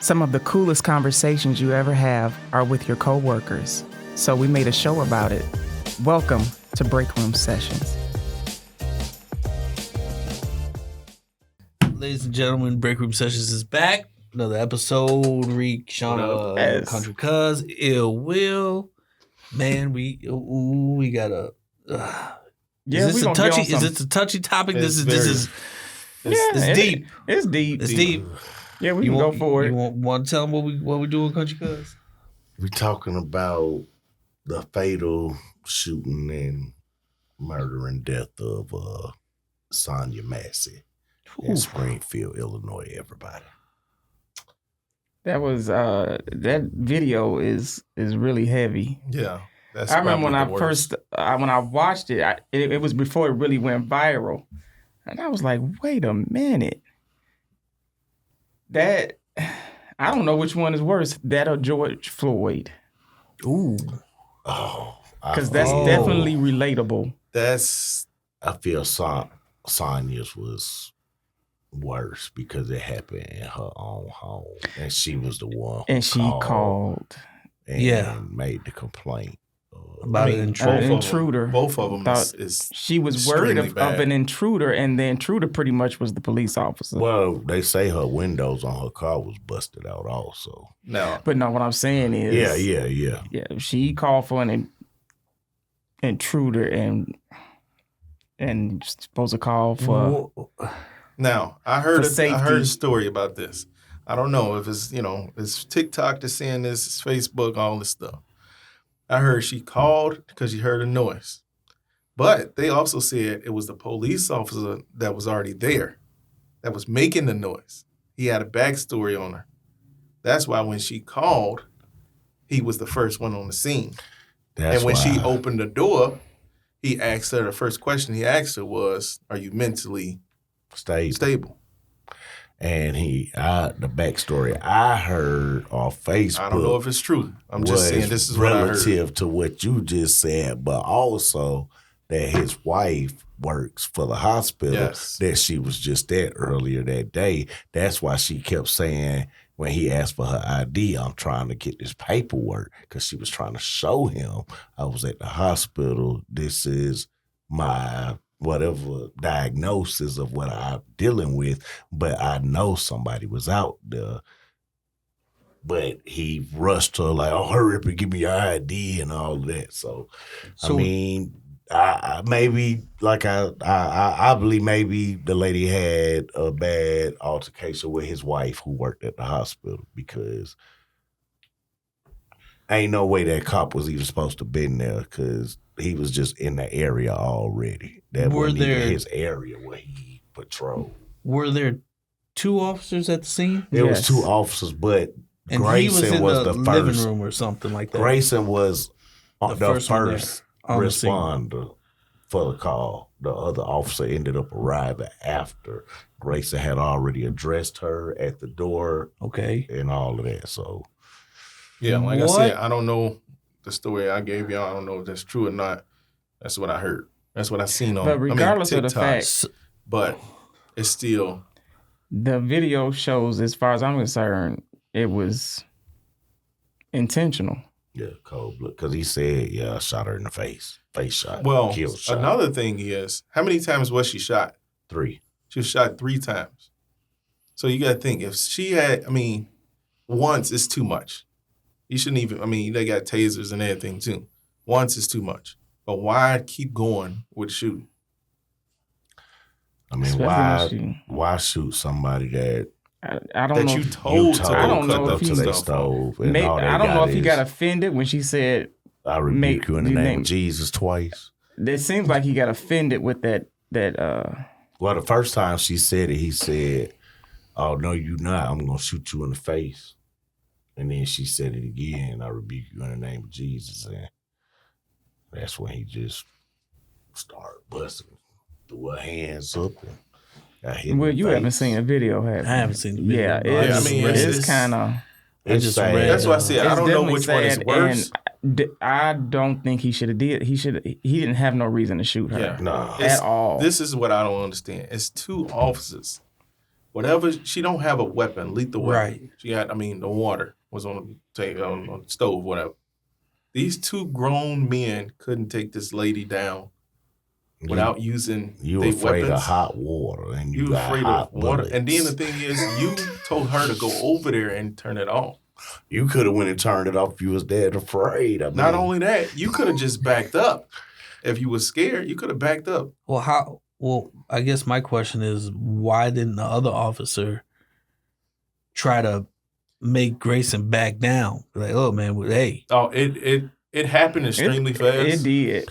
Some of the coolest conversations you ever have are with your coworkers. So we made a show about it. Welcome to Breakroom Sessions. Ladies and gentlemen, Breakroom Sessions is back. Another episode. Shauna, Country Cuz, Ill Will. Man, we gotta. Is this a touchy topic? This is deep. It's deep. It's deep. Yeah, we can go for it. You want to tell them what we doing, Country Cuz? We're talking about the fatal shooting and murder and death of Sonia Massey in Springfield, Illinois. Everybody. That was that video is really heavy. Yeah, I remember when I watched it, it was before it really went viral, and I was like, wait a minute, that I don't know which one is worse, that or George Floyd. Ooh, because that's definitely relatable. I feel Sonia's was worse because it happened in her own home, and she was the one who called and made the complaint about an intruder. Both of them is she was worried of an intruder, and the intruder pretty much was the police officer. Well, they say her windows on her car was busted out also. But what I'm saying is, yeah, she called for an intruder and supposed to call for. Now, I heard a story about this. I don't know if it's TikTok that's saying this, it's Facebook, all this stuff. I heard she called because she heard a noise. But they also said it was the police officer that was already there that was making the noise. He had a backstory on her. That's why when she called, he was the first one on the scene. She opened the door, he asked her, the first question he asked her was, are you mentally stable? And the backstory I heard on Facebook, I don't know if it's true. I'm just saying this is relative to what you just said, but also that his wife works for the hospital that she was just at earlier that day. That's why she kept saying when he asked for her ID, I'm trying to get this paperwork, because she was trying to show him I was at the hospital. This is my whatever diagnosis of what I'm dealing with, but I know somebody was out there. But he rushed her like, oh, hurry up and give me your ID and all of that. So I mean, I believe maybe the lady had a bad altercation with his wife who worked at the hospital, because ain't no way that cop was even supposed to been there, because he was just in the area already. That wasn't even his area where he patrolled. Were there two officers at the scene? There was two officers, but Grayson was the first. Living room or something like that. Grayson was the first responder for the call. The other officer ended up arriving after. Grayson had already addressed her at the door. Okay. And all of that. So yeah, like I said, I don't know the story I gave y'all. I don't know if that's true or not. That's what I heard. That's what I seen on. But regardless of the fact, but it's still the video shows, as far as I'm concerned, it was intentional. Yeah, cold blood. Because he said, I shot her in the face. Face shot. Well, kill shot. Another thing is, how many times was she shot? 3. She was shot 3 times. So you got to think, if she had, once is too much. You shouldn't even, they got tasers and everything too. Once is too much. But why keep going with shooting? Why shoot somebody that I don't know. You told to I don't cut know up if to he their stove. I don't know if he got offended when she said, I rebuke you in the name of Jesus twice. It seems like he got offended with that. Well, the first time she said it, he said, oh, no, you not. I'm going to shoot you in the face. And then she said it again, I rebuke you in the name of Jesus. And that's when he just started busting, threw her hands up and got hit. Well, you haven't seen a video, have you? I haven't seen the video. Yeah, it's kind of. It's sad. That's why I said I don't know which one is worse. I don't think he should have did. He didn't have no reason to shoot her. Yeah. No. At all. This is what I don't understand. It's 2 officers whatever. She don't have a weapon, lethal weapon. Right. She had, the water was on the stove, whatever. These two grown men couldn't take this lady down without using you their afraid weapons. Of hot water, and you got afraid hot of water. bullets. And then the thing is, you told her to go over there and turn it off. You could have went and turned it off if you was that afraid. Not only that, you could have just backed up. If you was scared, you could have backed up. Well, I guess my question is, why didn't the other officer try to make Grayson back down? Like, oh man, hey. Oh, it happened extremely fast. It did.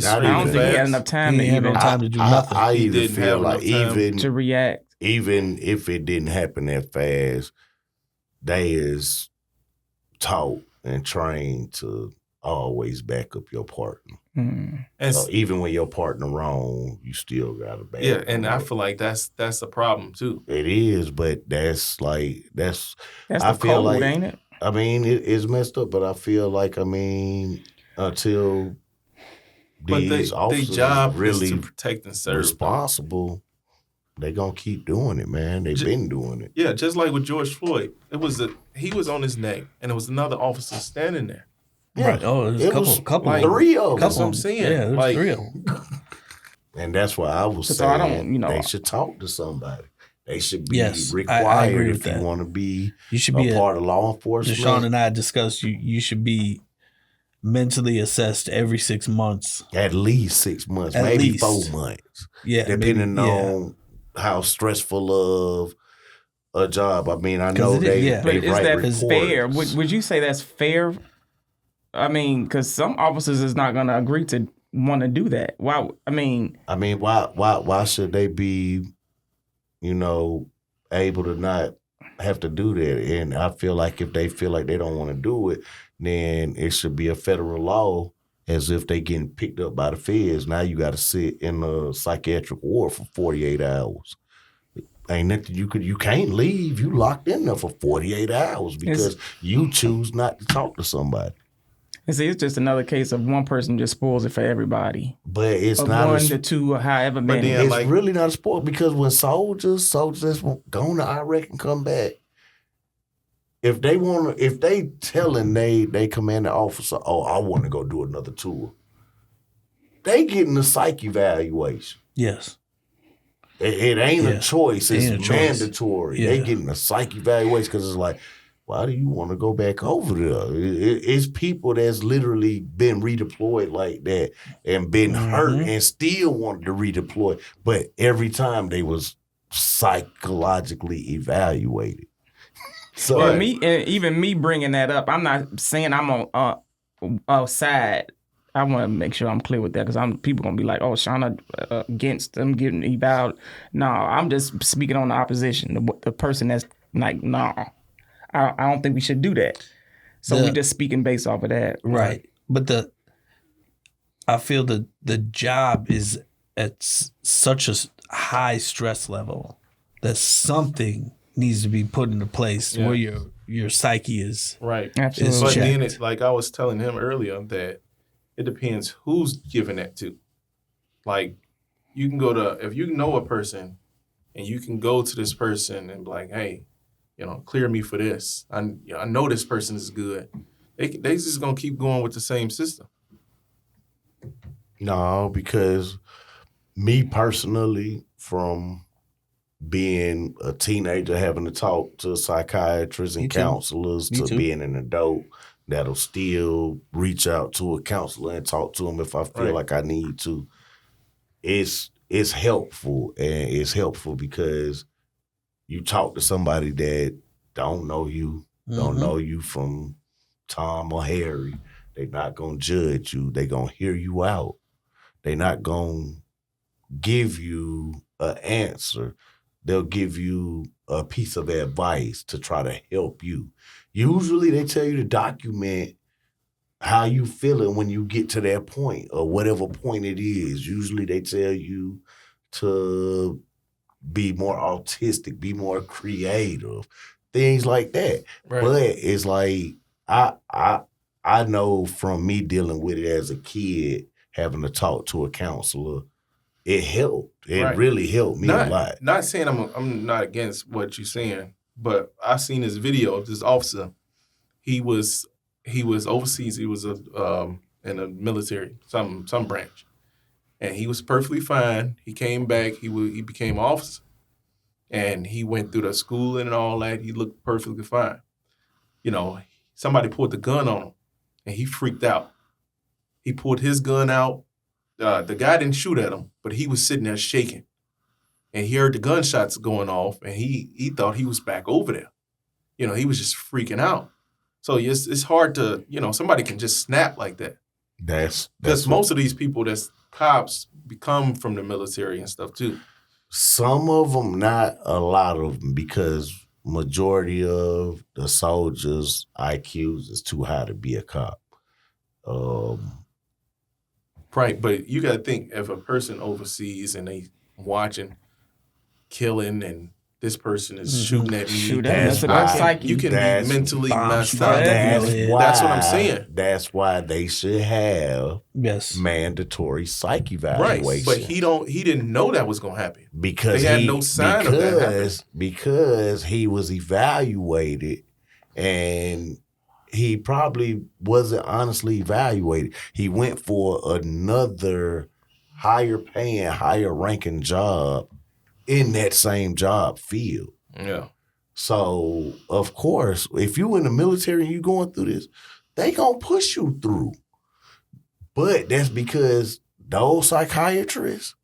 I don't think he had enough time to even to do nothing. I even feel like even to react. Even if it didn't happen that fast, they is taught and trained to always back up your partner. Mm. So even when your partner wrong, you still gotta back. Yeah, and I feel like that's a problem too. It is, but that's I feel code, like, ain't it? It's messed up, but I feel like until these officers their job really is to protect and serve. Responsible, they gonna keep doing it, man. They've been doing it. Yeah, just like with George Floyd, he was on his neck, and there was another officer standing there. Yeah. Right. Oh, it was a couple. Like, 3 of them. That's what I'm saying. Yeah, there was 3 of them. And that's why I was saying they should talk to somebody. They should be required I agree with if that. You want to be a part of law enforcement. Deshaun and I discussed you should be mentally assessed every 6 months. At least 6 months, maybe 4 months. Yeah. Depending on how stressful of a job. I know they but is write that reports. fair? Would you say that's fair? Because some officers is not going to agree to want to do that. Why? Why should they be, able to not have to do that? And I feel like if they feel like they don't want to do it, then it should be a federal law, as if they getting picked up by the feds. Now you got to sit in a psychiatric ward for 48 hours. Ain't nothing you can't leave. You locked in there for 48 hours because you choose not to talk to somebody. And see, it's just another case of one person just spoils it for everybody. But it's not 1 to 2 or however many. It's really not a sport, because when soldiers that's going to Iraq and come back, if they telling they commanding officer, oh, I want to go do another tour, they getting a psych evaluation. Yes. It ain't a choice. It's mandatory. Yeah. They getting a psych evaluation because it's like, why do you want to go back over there? It's people that's literally been redeployed like that and been hurt and still wanted to redeploy. But every time they was psychologically evaluated. So even me bringing that up, I'm not saying I'm on side. I want to make sure I'm clear with that, because people gonna be like, "Oh, Shauna against them getting eval." No, I'm just speaking on the opposition, the person that's like, "No, I don't think we should do that." So we're just speaking based off of that, right? But I feel the job is at such a high stress level that something needs to be put into place where your psyche is right. Absolutely. But then it's like I was telling him earlier that it depends who's giving that to. Like, you can go to, if you know a person and you can go to this person and be like, hey, clear me for this. I know this person is good. They just going to keep going with the same system. No, because me personally, from being a teenager, having to talk to psychiatrists and counselors, to being an adult that'll still reach out to a counselor and talk to them if I feel like I need to. It's helpful, and it's helpful because you talk to somebody that don't know you, don't know you from Tom or Harry. They're not going to judge you. They're going to hear you out. They're not going to give you an answer. They'll give you a piece of advice to try to help you. Usually they tell you to document how you feeling when you get to that point, or whatever point it is. Usually they tell you to be more autistic, be more creative, things like that. Right. But it's like, I know from me dealing with it as a kid, having to talk to a counselor, it helped. It really helped me a lot. Not saying I'm not against what you're saying, but I seen this video of this officer. He was overseas. He was in the military, some branch, and he was perfectly fine. He came back. He became an officer, and he went through the schooling and all that. He looked perfectly fine. Somebody pulled the gun on him, and he freaked out. He pulled his gun out. The guy didn't shoot at him, but he was sitting there shaking. And he heard the gunshots going off, and he thought he was back over there. He was just freaking out. So it's hard to, somebody can just snap like that. Because most of these people that's cops become from the military and stuff too. Some of them, not a lot of them, because majority of the soldiers' IQs is too high to be a cop. Right, but you got to think, if a person overseas and they watching killing and this person is shooting at you, you can be mentally messed up. That's what I'm saying. That's why they should have mandatory psych evaluation. Right, but he didn't know that was going to happen. Because they had no sign of that happening. Because he was evaluated and he probably wasn't honestly evaluated. He went for another higher paying, higher ranking job in that same job field. Yeah. So, of course, if you in the military and you going through this, they gonna push you through. But that's because those psychiatrists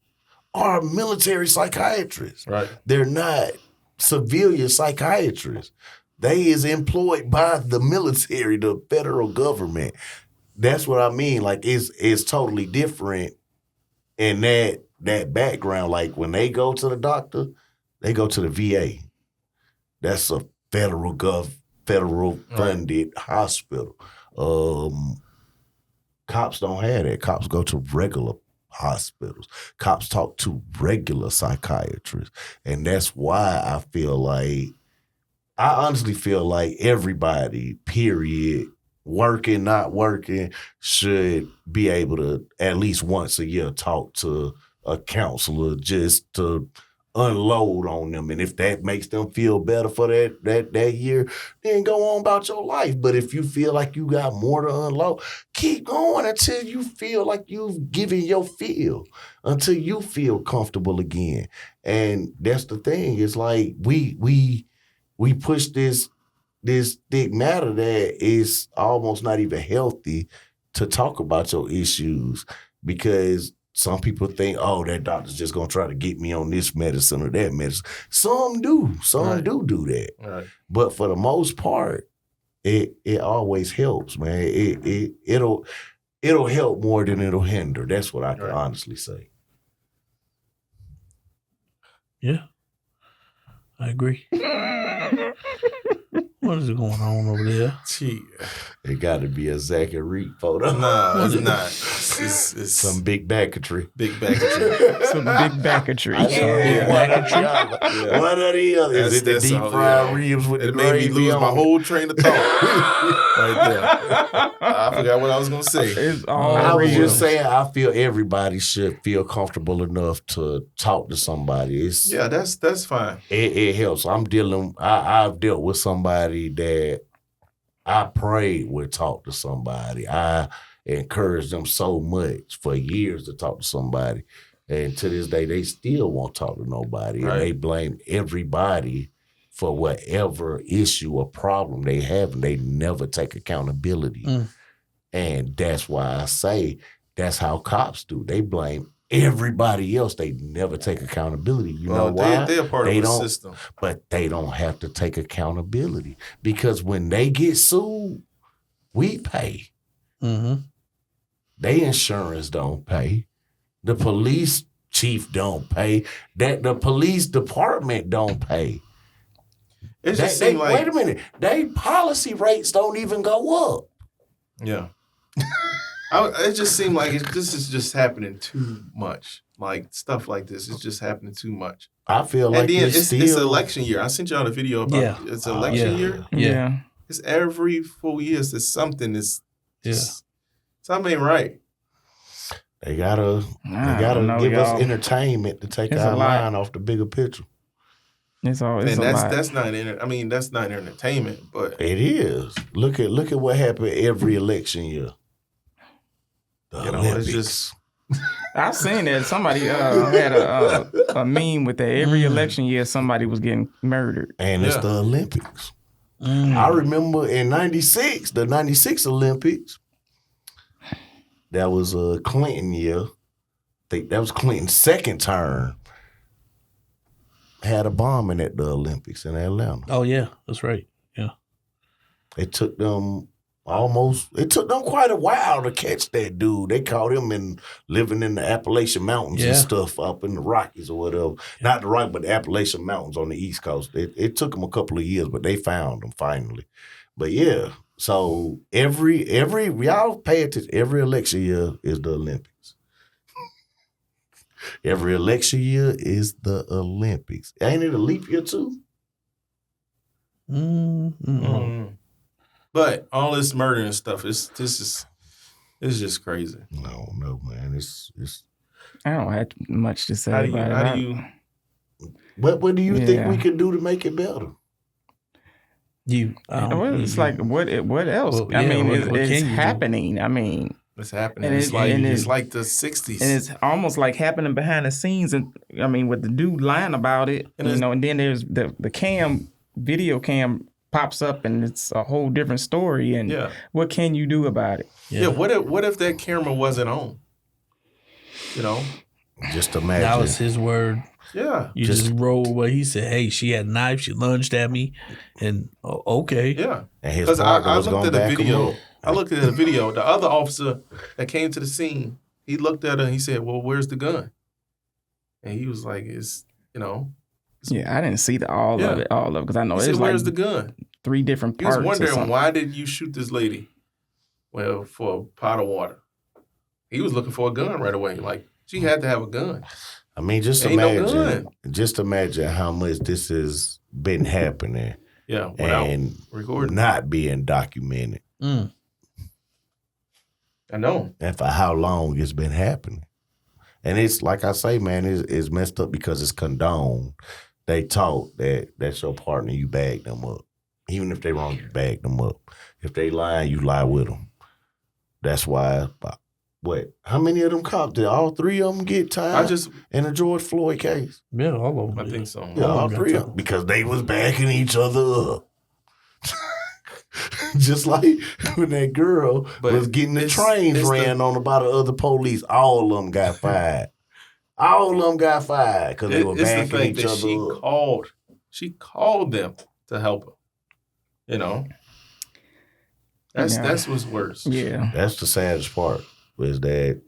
are military psychiatrists. Right. They're not civilian psychiatrists. They is employed by the military, the federal government. That's what I mean. Like, it's totally different in that background. Like, when they go to the doctor, they go to the VA. That's a federal funded hospital. Cops don't have that. Cops go to regular hospitals. Cops talk to regular psychiatrists. And that's why I honestly feel like everybody, period, working, not working, should be able to at least once a year talk to a counselor just to unload on them. And if that makes them feel better for that year, then go on about your life. But if you feel like you got more to unload, keep going until you feel like you've given your feel, until you feel comfortable again. And that's the thing. It's like we push this stigmata that is almost not even healthy to talk about your issues, because some people think, oh, that doctor's just going to try to get me on this medicine or that medicine. Some do. Some do that. Right. But for the most part, it always helps, man. It'll help more than it'll hinder. That's what I can honestly say. Yeah, I agree. What is going on over there? Gee. It got to be a Zachary photo. No, it's not. It's some big backetry. Big backetry. Some big backetry. What are the others? Is it the deep fried ribs with the gravy? It made me lose my whole train of thought right there. I forgot what I was going to say. I was just saying, I feel everybody should feel comfortable enough to talk to somebody. That's fine. It helps. I've dealt with somebody that I prayed would talk to somebody. I encouraged them so much for years to talk to somebody. And to this day, they still won't talk to nobody. Right. And they blame everybody for whatever issue or problem they have, and they never take accountability. And that's why I say that's how cops do. They blame everybody else. They never take accountability. You know why? They're part of the system. But they don't have to take accountability, because when they get sued, we pay. Mm-hmm. Their insurance don't pay. The police chief don't pay. That the police department don't pay. It just seems like, wait a minute. Their policy rates don't even go up. Yeah. It just seemed like this is just happening too much. Like, stuff like this is just happening too much. I feel like it's election year. I sent y'all a video about it's election year. Yeah. It's every 4 years there's something something ain't right. They gotta give us entertainment to take our mind off the bigger picture. It's always a lot. That's not entertainment, but it is. Look at what happened every election year. The Olympics. It's just. I seen that somebody had a meme with that. Every election year, somebody was getting murdered, and it's the Olympics. I remember in '96, the '96 Olympics. That was a Clinton year. I think that was Clinton's second term. Had a bombing at the Olympics in Atlanta. Oh yeah, that's right. Yeah, it took them quite a while to catch that dude. They caught him living in the Appalachian Mountains and stuff up in the Rockies or whatever. Not the Rockies, but the Appalachian Mountains on the East Coast. It took them a couple of years, but they found him finally. But yeah, so every y'all pay attention. Every election year is the Olympics. Every election year is the Olympics. Ain't it a leap year too? But all this murder and stuff, it's just crazy. No, man. It's I don't have much to say about it. How do you what do you think we can do to make it better? It's like what else? Well, I mean, it's happening. I mean, it's happening. It's like the '60s, and it's almost like happening behind the scenes. And I mean, with the dude lying about it, and then there's the video cam pops up, and it's a whole different story. And what can you do about it? Yeah. What if that camera wasn't on? Just imagine. That was his word. Yeah. You just roll what he said. Hey, she had a knife. She lunged at me. And, okay. Yeah. Because I looked at the video. I looked at the video. The other officer that came to the scene, he looked at her and he said, well, where's the gun? And he was like, yeah, I didn't see all of it, because I know he it's said, like where's the gun? 3 different parts. He was wondering, why did you shoot this lady? Well, for a pot of water. He was looking for a gun right away. Like, she had to have a gun. I mean, just imagine how much this has been happening. Yeah, and recording, not being documented. I know. And for how long it's been happening. And it's like I say, man, it's messed up because it's condoned. They taught that that's your partner, you bag them up. Even if they wrong, you bag them up. If they lie, you lie with them. That's why. How many of them cops did all 3 of them get time in the George Floyd case? Yeah, all of them. I think so. Yeah, all 3 of them. Because they was backing each other up. Just like when that girl was getting the trains ran on by the other police, all of them got fired. All of them got fired because they were backing each other up. She called them to help her. That's what's worse. Yeah. That's the saddest part. Was that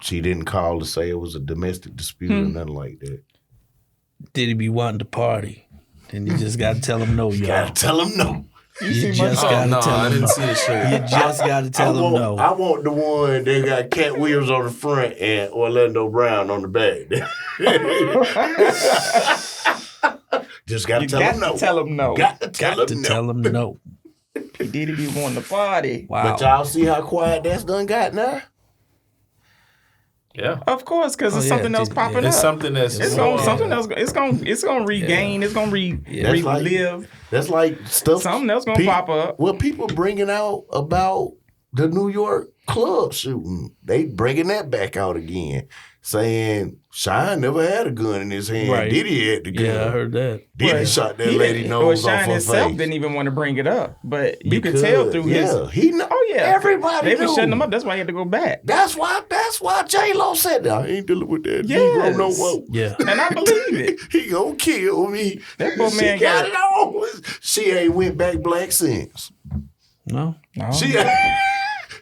she didn't call to say it was a domestic dispute or nothing like that. Did he be wanting to party? Then you just got to tell him no, y'all. Got to tell him no. You just got to tell him no. See the shirt. You just got to tell him no. I want the one that got Cat Williams on the front and Orlando Brown on the back. Just got to tell him no. Tell him no. Got to tell him no. He did be wanting to party. Wow. But y'all see how quiet that's done got now? Yeah, of course, because it's something else popping up. It's something that's something else. It's gonna regain. It's gonna relive. That's like stuff. Something else gonna pop up. Well, people bringing out about the New York club shooting. They bringing that back out again, saying Shine never had a gun in his hand. Right. Diddy had the gun. Yeah, I heard that. Diddy shot that lady nose off her face. Shine himself didn't even want to bring it up, but you could tell through his. He know. Oh yeah, everybody. They were shutting him up. That's why he had to go back. That's why J-Lo said that. I ain't dealing with that. Negro no more. Yeah, and I believe it. He gonna kill me. That poor man got it on. She ain't went back black since. No.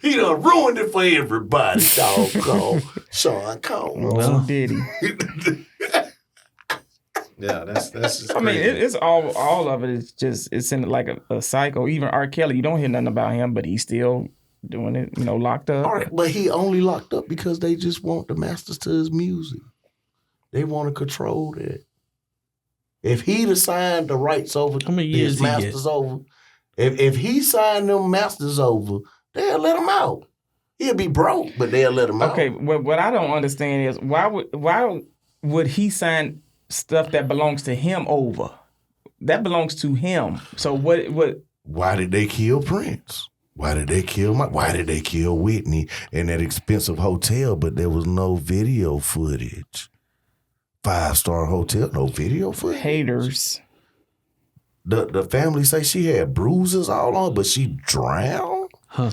He done ruined it for everybody, doggone Sean Combs. Well, did he? Yeah, that's just I mean, it's all of it is just, it's in like a cycle. Even R. Kelly, you don't hear nothing about him, but he's still doing it, locked up. But he only locked up because they just want the masters to his music. They want to control that. If he'd have signed the rights over, how many years his masters over, if he signed them masters over, they'll let him out. He'll be broke, but they'll let him out. Okay, what I don't understand is why would he sign stuff that belongs to him over? That belongs to him. So what? Why did they kill Prince? Why did they kill Why did they kill Whitney in that expensive hotel? But there was no video footage. 5-star hotel, no video footage. Haters. The family say she had bruises all on, but she drowned. Huh.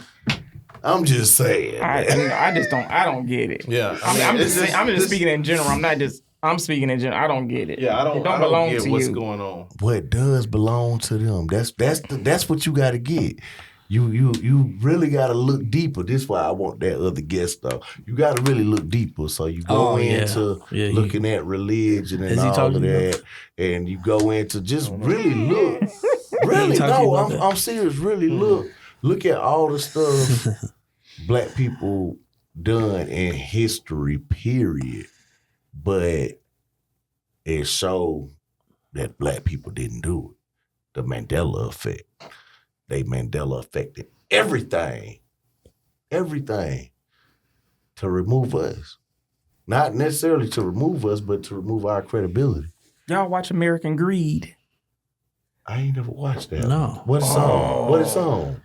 I'm just saying. I just don't. I don't get it. Yeah, I'm just speaking in general. I'm speaking in general. I don't get it. Yeah, I don't belong get to what's you. going on. What does belong to them? That's what you got to get. You really got to look deeper. This is why I want that other guest though. You got to really look deeper. So you go into looking at religion and all of that, and you go into just really look. Really, no, I'm serious. Really look at all the stuff Black people done in history. Period. But it showed that Black people didn't do it. The Mandela effect. They Mandela affected everything to remove us. Not necessarily to remove us, but to remove our credibility. Y'all watch American Greed? I ain't never watched that. No. What is on? What is on?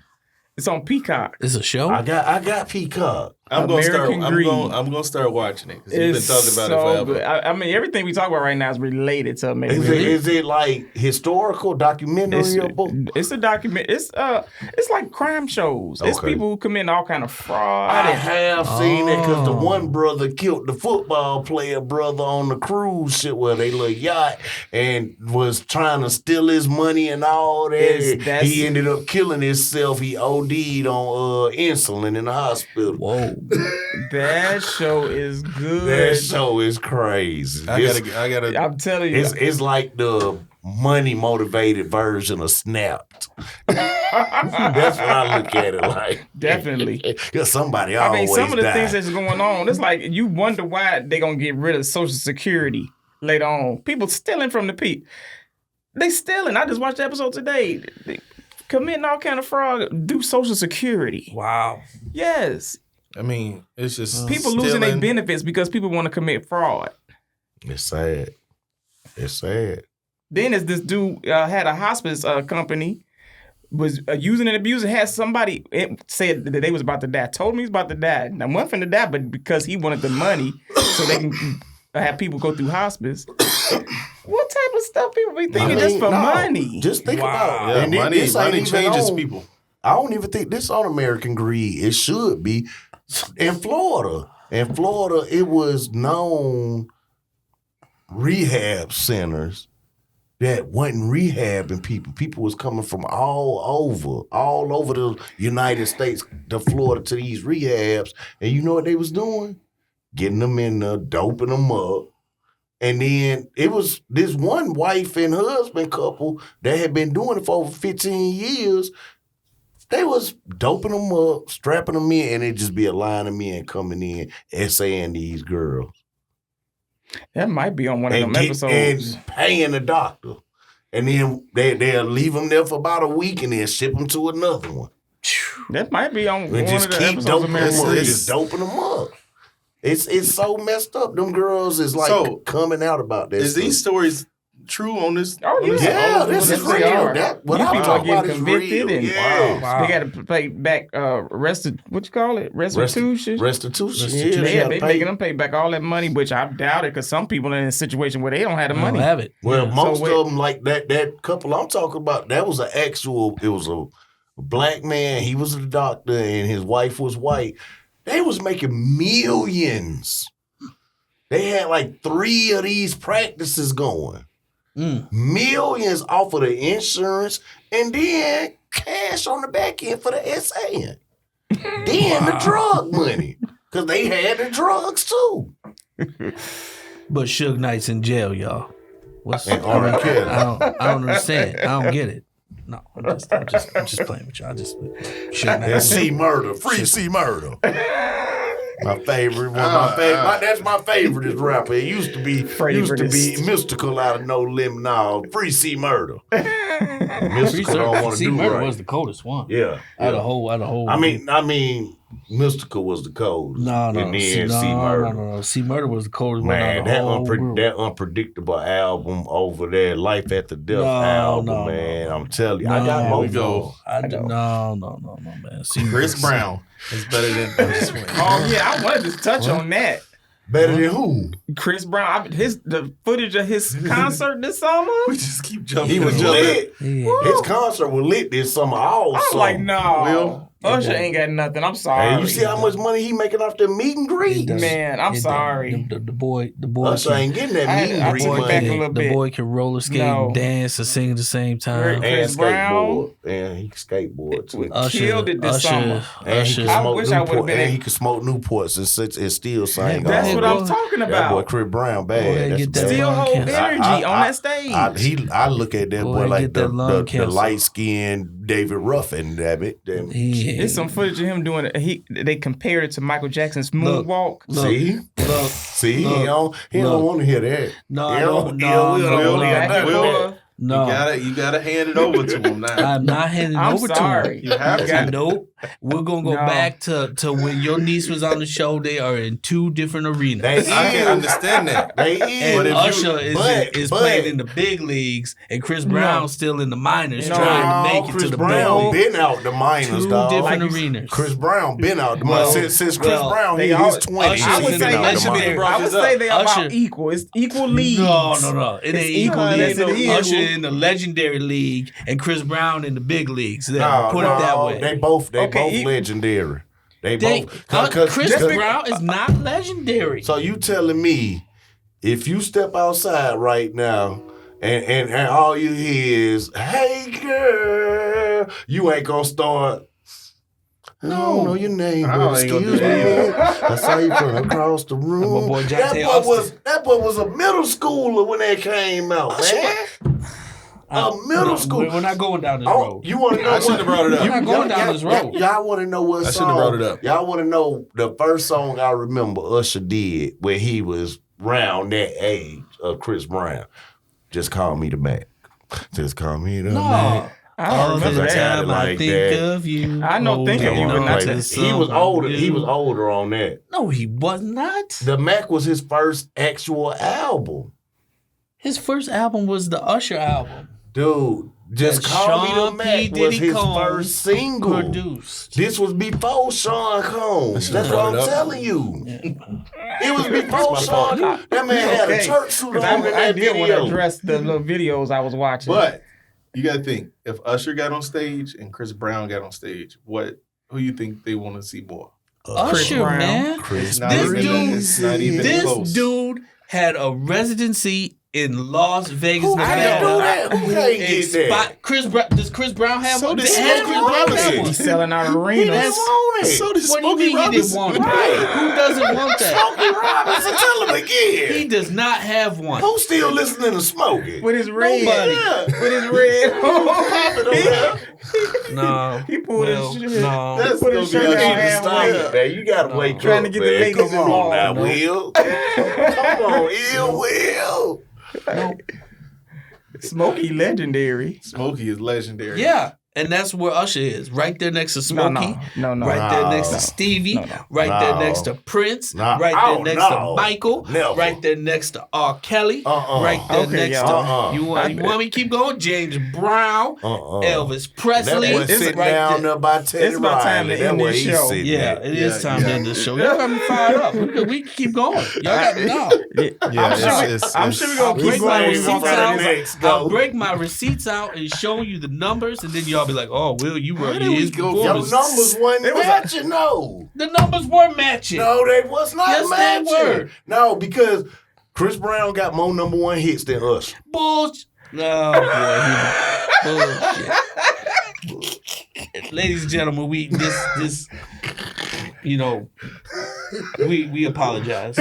It's on Peacock. It's a show? I got Peacock. I'm gonna Greed. start watching it because you've been talking about it forever. Good. I mean, everything we talk about right now is related to American Greed. Is it like historical documentary or book? It's a document. It's like crime shows. It's people who commit all kind of fraud. I have seen it because the one brother killed the football player brother on the cruise ship where they little yacht and was trying to steal his money and all that. He ended up killing himself. He OD'd on insulin in the hospital. Whoa. That show is good. That show is crazy. I gotta. I'm telling you, it's like the money motivated version of Snapped. That's what I look at it like. Definitely. Because somebody always some of the die. things that's going on, it's like you wonder why they're gonna get rid of Social Security later on. People stealing from the people. They stealing. I just watched the episode today. They committing all kind of fraud. Do Social Security. Wow. Yes. I mean, it's just people losing their benefits because people want to commit fraud. It's sad. It's sad. Then as this dude had a hospice company, was using and abusing, had somebody said that they was about to die. Told me he's about to die. Now, wasn't finna die, but because he wanted the money so they can have people go through hospice. What type of stuff people be thinking just for money? Just think about it. Yeah, and money changes people. I don't even think this on American Greed. It should be in Florida. In Florida, it was known rehab centers that wasn't rehabbing people. People was coming from all over the United States to Florida to these rehabs. And you know what they was doing? Getting them in there, doping them up. And then it was this one wife and husband couple that had been doing it for over 15 years. They was doping them up, strapping them in, and it just be a line of men coming in essaying these girls. That might be on one of them episodes. And paying the doctor. And then they'll leave them there for about a week and then ship them to another one. That might be on one just of the keep episodes doping of American them up. Greed. Just doping them up. It's so messed up. Them girls is like coming out about this. Is these stories true on this? Oh, yeah. Yeah, this is real. What I'm talking about is real. They got to pay back what you call it? Restitution. Restitution. Yeah, they making them pay back all that money, which I doubt it because some people are in a situation where they don't have the money. Don't have it. Well, most of them, like that couple I'm talking about, that was it was a black man. He was a doctor and his wife was white. They was making millions. They had like 3 of these practices going. Millions off of the insurance and then cash on the back end for the SAN. Then the drug money. Because they had the drugs too. But Suge Knight's in jail, y'all. What's And R. Kelly. I don't understand. I don't get it. No, I'm just playing with y'all. And C Murder. Free C Murder. My favorite one. That's my favorite rapper. It used to be Mystical out of No Limit. No, Free C Murder. Mystical don't want to do Murder right. was the coldest one. Yeah. Out of whole. I mean, Mystical was the coldest. No. And then C Murder. No. C Murder was the coldest Man, one out of the whole group. that unpredictable album over there, Life After Death album, man. I'm telling you, I got more. No, man. Chris Brown is better than. Oh yeah, I wanted to touch on that. Better than who? Chris Brown. The footage of his concert this summer. We just keep jumping. He was lit. Yeah. His concert was lit this summer. I was like, no. Usher ain't got nothing. I'm sorry. Hey, you see how much money he making off the meet and greet? Man, I'm sorry. The boy. Usher ain't getting that meet and greet money. The boy can roller skate, dance, and sing at the same time. Chris Brown. And he can skateboard too. Killed it this summer. And he could smoke Newports and still sing. That's what I'm talking about. That boy Chris Brown bad. Still hold energy on that stage. I look at that boy like the light skinned David Ruffin. Damn it. There's some footage of him doing it. They compared it to Michael Jackson's moonwalk. See, he don't want to hear that. No, you gotta hand it over to him now. I'm not handing it over to him. You have to. Nope. We're gonna go back to when your niece was on the show. They are in two different arenas. I can understand that. And Usher is playing in the big leagues, and Chris Brown's still in the minors trying to make it to the big leagues. Been out the minors, two different arenas. Chris Brown been out the minors since Chris Brown. He's 20. I would say they are about equal. It's equal leagues. No. It ain't equal leagues. Usher in the legendary league and Chris Brown in the big leagues. Put it that way. They both legendary. Chris Brown is not legendary. So you telling me if you step outside right now and all you hear is, "Hey girl," you ain't gonna start. I don't know your name, but excuse me. I saw you from across the room. That boy was a middle schooler when that came out, man. Middle school. We're not going down this road. You want to know? I shouldn't have brought it up. We're not going down this road. Y'all want to know what song? I shouldn't have brought it up. Y'all want to know the first song I remember Usher did when he was around that age of Chris Brown? Just Call Me the Mac. Just Call Me the Mac. I don't remember that. I think of you. I know think of you, but not this. He was older. He was older on that. No, he was not. The Mac was his first actual album. His first album was the Usher album. Dude, Just Call Me the Mac was his first single. Produced. This was before Sean Combs. That's what I'm telling you. Yeah. It was before Sean. That man had a church suit on in that video. I did want to address the little videos I was watching. But you got to think, if Usher got on stage and Chris Brown got on stage, who you think they want to see more? Usher, man. This dude had a residency in Las Vegas, Nevada. Who can't get that? Does Chris Brown have one? Does Smokey Robinson. He's selling out arenas. So does What do you mean he didn't want that? Who doesn't want that? Smokey Robinson, tell him again. He does not have one. Who's still listening to Smokey? With his red. Nobody. With his red. No. He pulled his shit. No. That's going to be halfway. Man, you got to wake up, trying to get the ladies Come on now, involved. Will. Come on, Will. No. Smokey legendary. Smokey is legendary. Yeah. And that's where Usher is. Right there next to Smokey. No. Right there next to Stevie. Right there next to Prince. Right there next to Michael. Right there next to R. Kelly. Right there next to... You want me to keep going? James Brown. Elvis Presley. That boy sitting down there by Teddy It's about time to end this show. Yeah, it is time to end this show. Y'all got me fired up. We can keep going. Y'all got me now. I'm sure we're going to keep going. I'll break my receipts out and show you the numbers, and then y'all be like, "Oh, Will, you were his performance." Your numbers wasn't matching, no. The numbers were matching. No, they was not matching. They were. No, because Chris Brown got more number one hits than us. Bullshit. No, boy. Bullshit. Ladies and gentlemen, we apologize.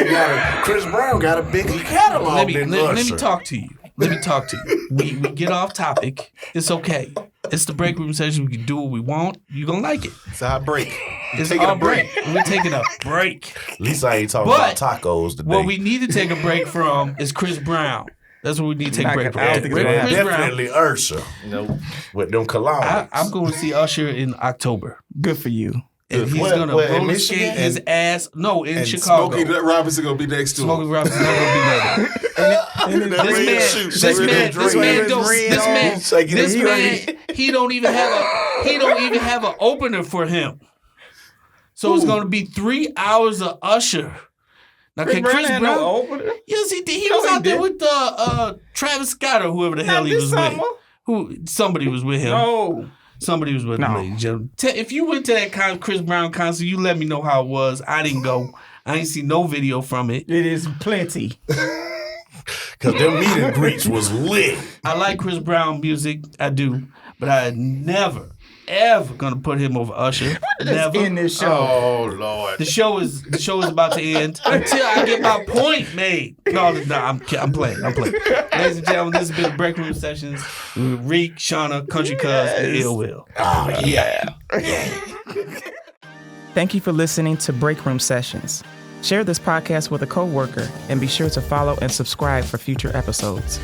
Chris Brown got a bigger catalog than Usher. Let me talk to you. We get off topic. It's okay. It's the Breakroom Sessions. We can do what we want. You're going to like it. It's our break. It's our break. We're taking a break. At least I ain't talking about tacos today. What we need to take a break from is Chris Brown. That's what we need to take a break from. Definitely Usher. No. With them colognes. I'm going to see Usher in October. Good for you. And he's gonna roller skate his ass. No, in Chicago. Smokey Robinson gonna be next to him. Smokey Robinson gonna be there. This man, he don't even have an opener for him. So it's gonna be 3 hours of Usher. Now, can Chris Brown? No opener? Yes, he did. He was out there with Travis Scott or whoever the hell he was with. Somebody was with him. No. Somebody was with him, ladies and gentlemen. If you went to that Chris Brown concert, you let me know how it was. I didn't go. I ain't see no video from it. It is plenty. Because their meet and greets was lit. I like Chris Brown music. I do. But I never, ever gonna put him over Usher. Never. In this show. Oh Lord. The show is about to end until I get my point made. No, I'm playing. Ladies and gentlemen, this has been Breakroom Sessions with Reek, Shauna, Country Cuz, and Ill Will. Oh yeah. Thank you for listening to Breakroom Sessions. Share this podcast with a coworker and be sure to follow and subscribe for future episodes.